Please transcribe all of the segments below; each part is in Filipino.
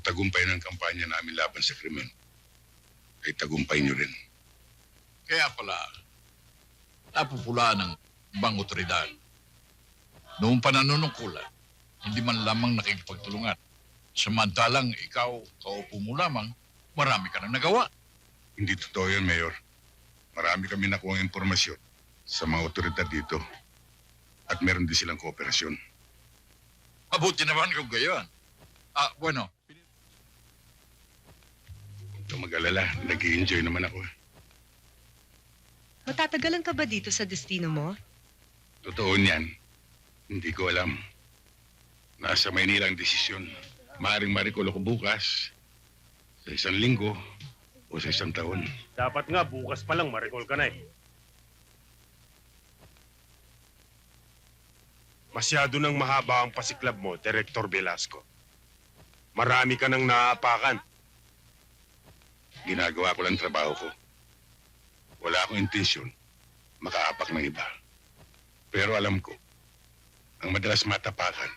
tagumpay ng kampanya namin laban sa krimen, ay tagumpay niyo rin. Kaya pala, napupulaan ng ibang otoridad. Noong pananunungkulan, hindi man lamang nakikipagtulungan. Samantalang ikaw, kaupo mo lamang, marami ka nang nagawa. Hindi totoo yan, Mayor. Marami kami nakuha impormasyon sa mga otoridad dito. At meron din silang kooperasyon. Mabuti naman kung gayon. Bueno. Huwag kang mag-alala, nag-i-enjoy naman ako. Matatagalan ka ba dito sa destino mo? Totoo niyan, hindi ko alam. Nasa Maynila ang desisyon. Maaring marikulo ko bukas, sa 1 linggo, o sa 1 taon. Dapat nga, bukas pa lang ma-recall ka na eh. Masyado nang mahaba ang pasiklab mo, Director Velasco. Marami ka nang naaapakan. Ginagawa ko lang trabaho ko. Wala akong intensyon makaapak ng iba. Pero alam ko, ang madalas matapakan,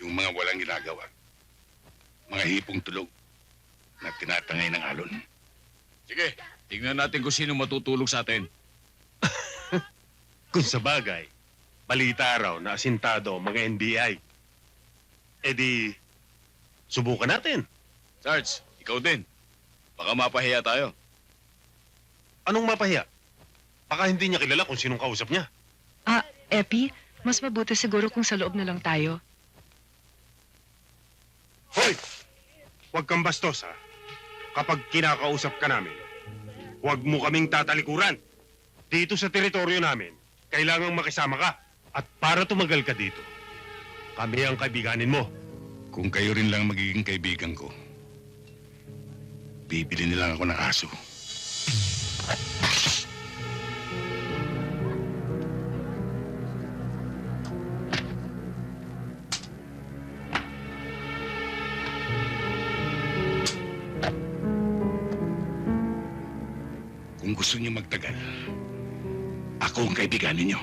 yung mga walang ginagawa. Mga hipong tulog na tinatangay ng alon. Sige, tingnan natin kung sino matutulog sa atin. Kung sa bagay, balita raw na asintado ang mga NBI. E di, subukan natin. Sarge, ikaw din. Baka mapahiya tayo. Anong mapahiya? Baka hindi niya kilala kung sinong kausap niya. Epi, mas mabuti siguro kung sa loob na lang tayo. Hoy! Huwag kang bastos, ha? Kapag kinakausap ka namin, huwag mo kaming tatalikuran. Dito sa teritoryo namin, kailangang makisama ka. At para tumagal ka dito, kami ang kaibiganin mo. Kung kayo rin lang magiging kaibigan ko, bibili nilang ako ng aso. Kung gusto niyo magtagal, ako ang kaibiganin niyo.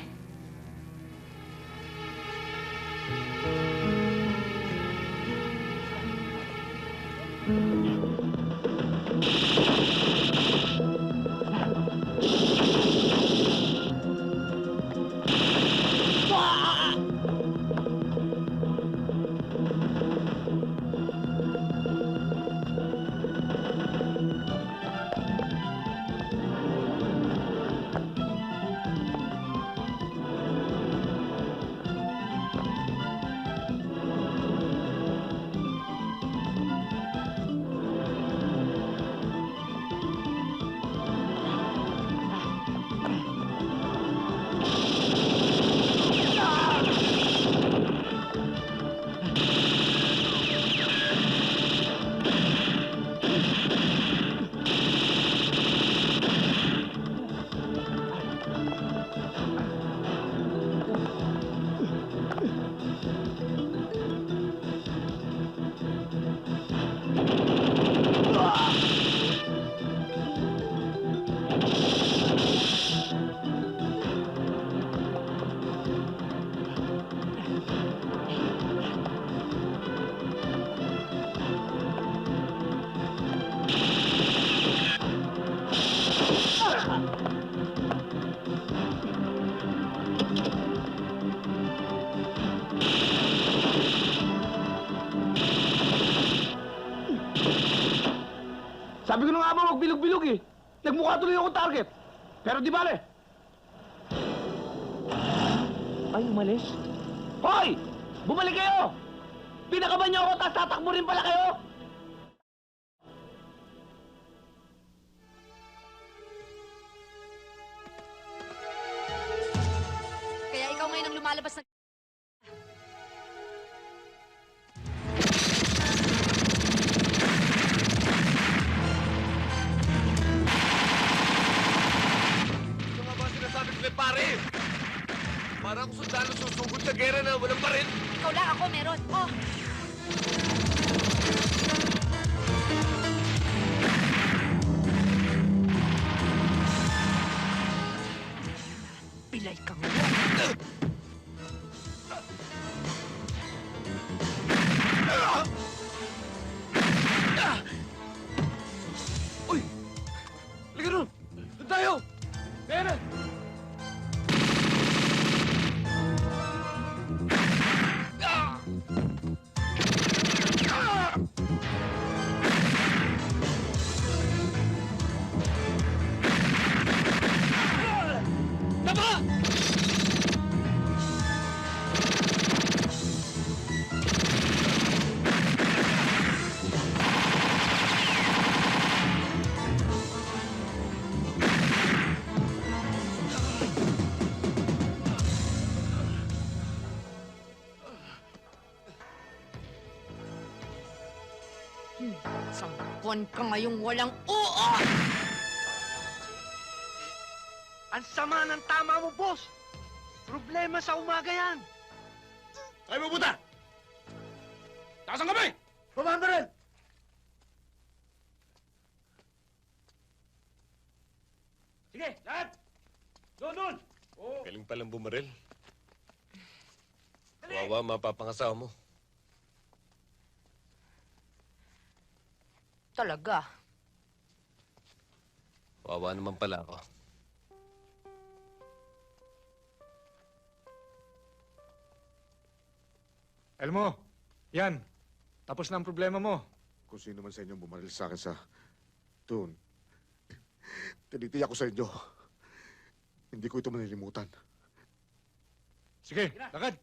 Sabi ko na nga ba magbilog-bilog eh. Nagmukha tuloy akong target. Pero di bale. Ay, umalis. Hoy! Bumalik kayo! Pinakaban niyo ako, tapos tatakbo rin pala kayo! Kaya ikaw ngayon ang lumalabas ng... Pare! Para akong sundalo susugod sa gera na walang baril. Ikaw lang, ako meron. Oh! Pilay ka ngayon. Sampon ka ngayong walang oo! Ang sama ng tama mo, boss! Problema sa umaga yan! Ay, mabuta! Taas ang kamay! Bumanda rin! Sige, lahat! Doon! Galing palang bumaril. Wawa, mapapangasawa mo. Talaga. Wawa naman pala ako. Elmo, yan. Tapos na ang problema mo. Kung sino man sa inyo bumaril sa akin sa doon, tinitiyak ko sa inyo, hindi ko ito manilimutan. Sige, lakad.